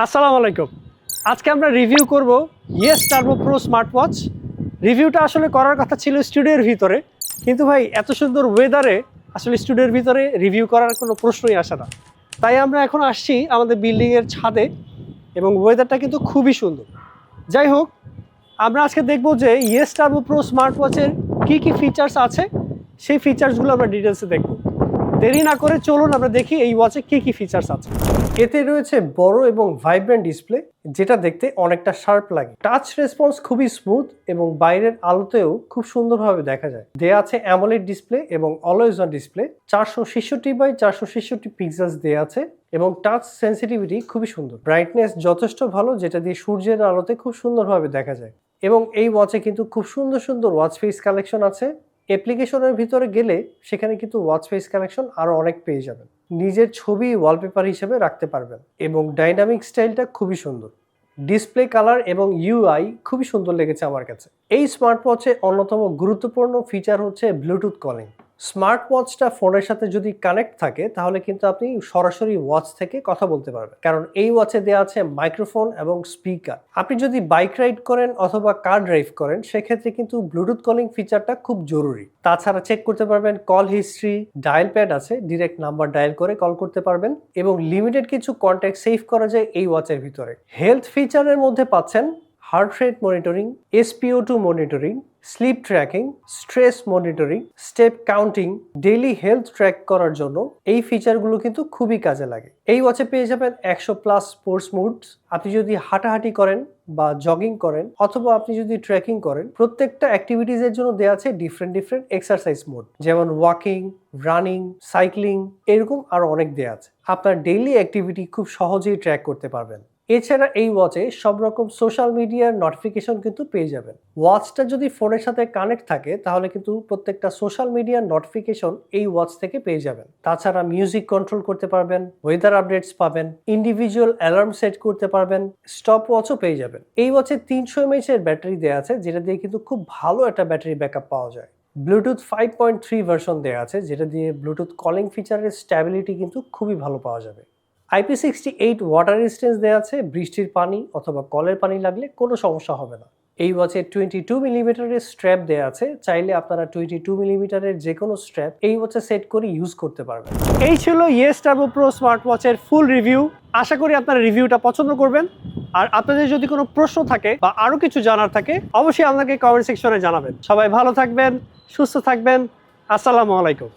আসসালামু আলাইকুম। আজকে আমরা রিভিউ করব yes turbo pro smart watch. রিভিউটা আসলে করার কথা ছিল স্টুডিওর ভিতরে, কিন্তু ভাই এত সুন্দর ওয়েদারে আসলে স্টুডিওর ভিতরে রিভিউ করার কোনো প্রশ্নই আসে না। তাই আমরা এখন আসছি আমাদের বিল্ডিংয়ের ছাদে এবং ওয়েদারটা কিন্তু খুবই সুন্দর। যাই হোক, আমরা আজকে দেখব যে ইয়েস টার্বো প্রো স্মার্ট ওয়াচের কী কী ফিচার্স আছে, সেই ফিচার্সগুলো আমরা ডিটেলসে দেখব। দেরি না করে চলুন আমরা দেখি এই ওয়াচে কী কী ফিচার্স আছে। এতে রয়েছে বড় এবং ভাইব্রেন্ট ডিসপ্লে, যেটা দেখতে অনেকটা শার্প লাগে। টাচ রেসপন্স খুবই স্মুথ এবং বাইরের আলোতেও খুব সুন্দরভাবে দেখা যায়। দেয়া আছে অ্যামোলেড ডিসপ্লে এবং always on display. 466x466 pixels দেয়া আছে এবং টাচ সেন্সিটিভিটি খুবই সুন্দর। ব্রাইটনেস যথেষ্ট ভালো, যেটা দিয়ে সূর্যের আলোতে খুব সুন্দরভাবে দেখা যায়। এবং এই ওয়াচে কিন্তু খুব সুন্দর সুন্দর ওয়াচ ফেস কালেকশন আছে। অ্যাপ্লিকেশনের ভিতরে গেলে সেখানে কিন্তু ওয়াচ ফেস কালেকশন আরও অনেক পেয়ে যাবেন। নিজের ছবি ওয়ালপেপার হিসেবে রাখতে পারবেন এবং ডাইনামিক স্টাইলটা খুবই সুন্দর। ডিসপ্লে কালার এবং ইউআই খুবই সুন্দর লেগেছে আমার কাছে। এই স্মার্ট ওয়াচে অন্যতম গুরুত্বপূর্ণ ফিচার হচ্ছে ব্লুটুথ কলিং। স্মার্ট ওয়াচটা ফোনের সাথে যদি কানেক্ট থাকে তাহলে কিন্তু আপনি সরাসরি ওয়াচ থেকে কথা বলতে পারবেন, কারণ এই ওয়াচে দেওয়া আছে মাইক্রোফোন এবং স্পিকার। আপনি যদি বাইক রাইড করেন অথবা কার ড্রাইভ করেন সেক্ষেত্রে কিন্তু ব্লুটুথ কলিং ফিচারটা খুব জরুরি। তাছাড়া চেক করতে পারবেন কল হিস্ট্রি, ডায়াল প্যাড আছে, ডিরেক্ট নাম্বার ডায়াল করে কল করতে পারবেন এবং লিমিটেড কিছু কন্ট্যাক্ট সেভ করা যায় এই ওয়াচের ভিতরে। হেলথ ফিচারের মধ্যে পাচ্ছেন heart rate monitoring, SpO2 monitoring, sleep tracking, stress monitoring, step counting. Daily health track করার জন্য এই ফিচারগুলো কিন্তু খুবই কাজে লাগে। এই ওয়াচে পেয়ে যাবেন 100+ স্পোর্টস মুডস। আপনি যদি হাঁটাহাঁটি করেন বা জগিং করেন অথবা আপনি যদি ট্রেকিং করেন, প্রত্যেকটা অ্যাক্টিভিটিসের জন্য দেওয়া আছে ডিফারেন্ট এক্সারসাইজ মোড, যেমন ওয়াকিং, রানিং, সাইক্লিং, এরকম আরও অনেক দেওয়া আছে। আপনার ডেইলি অ্যাক্টিভিটি খুব সহজেই ট্র্যাক করতে পারবেন। এছাড়া এই ওয়াচে সব রকম সোশ্যাল মিডিয়ার নোটিফিকেশন কিন্তু পেয়ে যাবেন। ওয়াচটা যদি ফোনের সাথে কানেক্ট থাকে তাহলে কিন্তু প্রত্যেকটা সোশ্যাল মিডিয়ার নোটিফিকেশন এই ওয়াচ থেকে পেয়ে যাবেন। তাছাড়া মিউজিক কন্ট্রোল করতে পারবেন, ওয়েদার আপডেটস পাবেন, ইন্ডিভিজুয়াল অ্যালার্ম সেট করতে পারবেন, স্টপ ওয়াচও পেয়ে যাবেন। এই ওয়াচে 300 mAh এর ব্যাটারি দেওয়া আছে, যেটা দিয়ে কিন্তু খুব ভালো একটা ব্যাটারি ব্যাকআপ পাওয়া যায়। ব্লুটুথ 5.3 ভার্সন দেওয়া আছে, যেটা দিয়ে ব্লুটুথ কলিং ফিচারের স্ট্যাবিলিটি কিন্তু খুবই ভালো পাওয়া যাবে। IP68 ওয়াটার রেজিস্ট্যান্স দেওয়া আছে, বৃষ্টির পানি অথবা কলের পানি লাগলে কোনো সমস্যা হবে না। এই ওয়াচে 22 মিলিমিটারের স্ট্র্যাপ দেওয়া আছে, চাইলে আপনারা 22 মিলিমিটারের যে কোনো স্ট্র্যাপ এই ওয়াচে সেট করে ইউজ করতে পারবেন। এই ছিল ইয়েস টার্বো প্রো স্মার্ট ওয়াচের ফুল রিভিউ। আশা করি আপনারা রিভিউটা পছন্দ করবেন। আর আপনাদের যদি কোনো প্রশ্ন থাকে বা আরও কিছু জানার থাকে অবশ্যই আমাকে কমেন্ট সেকশনে জানাবেন। সবাই ভালো থাকবেন, সুস্থ থাকবেন। আসসালামু আলাইকুম।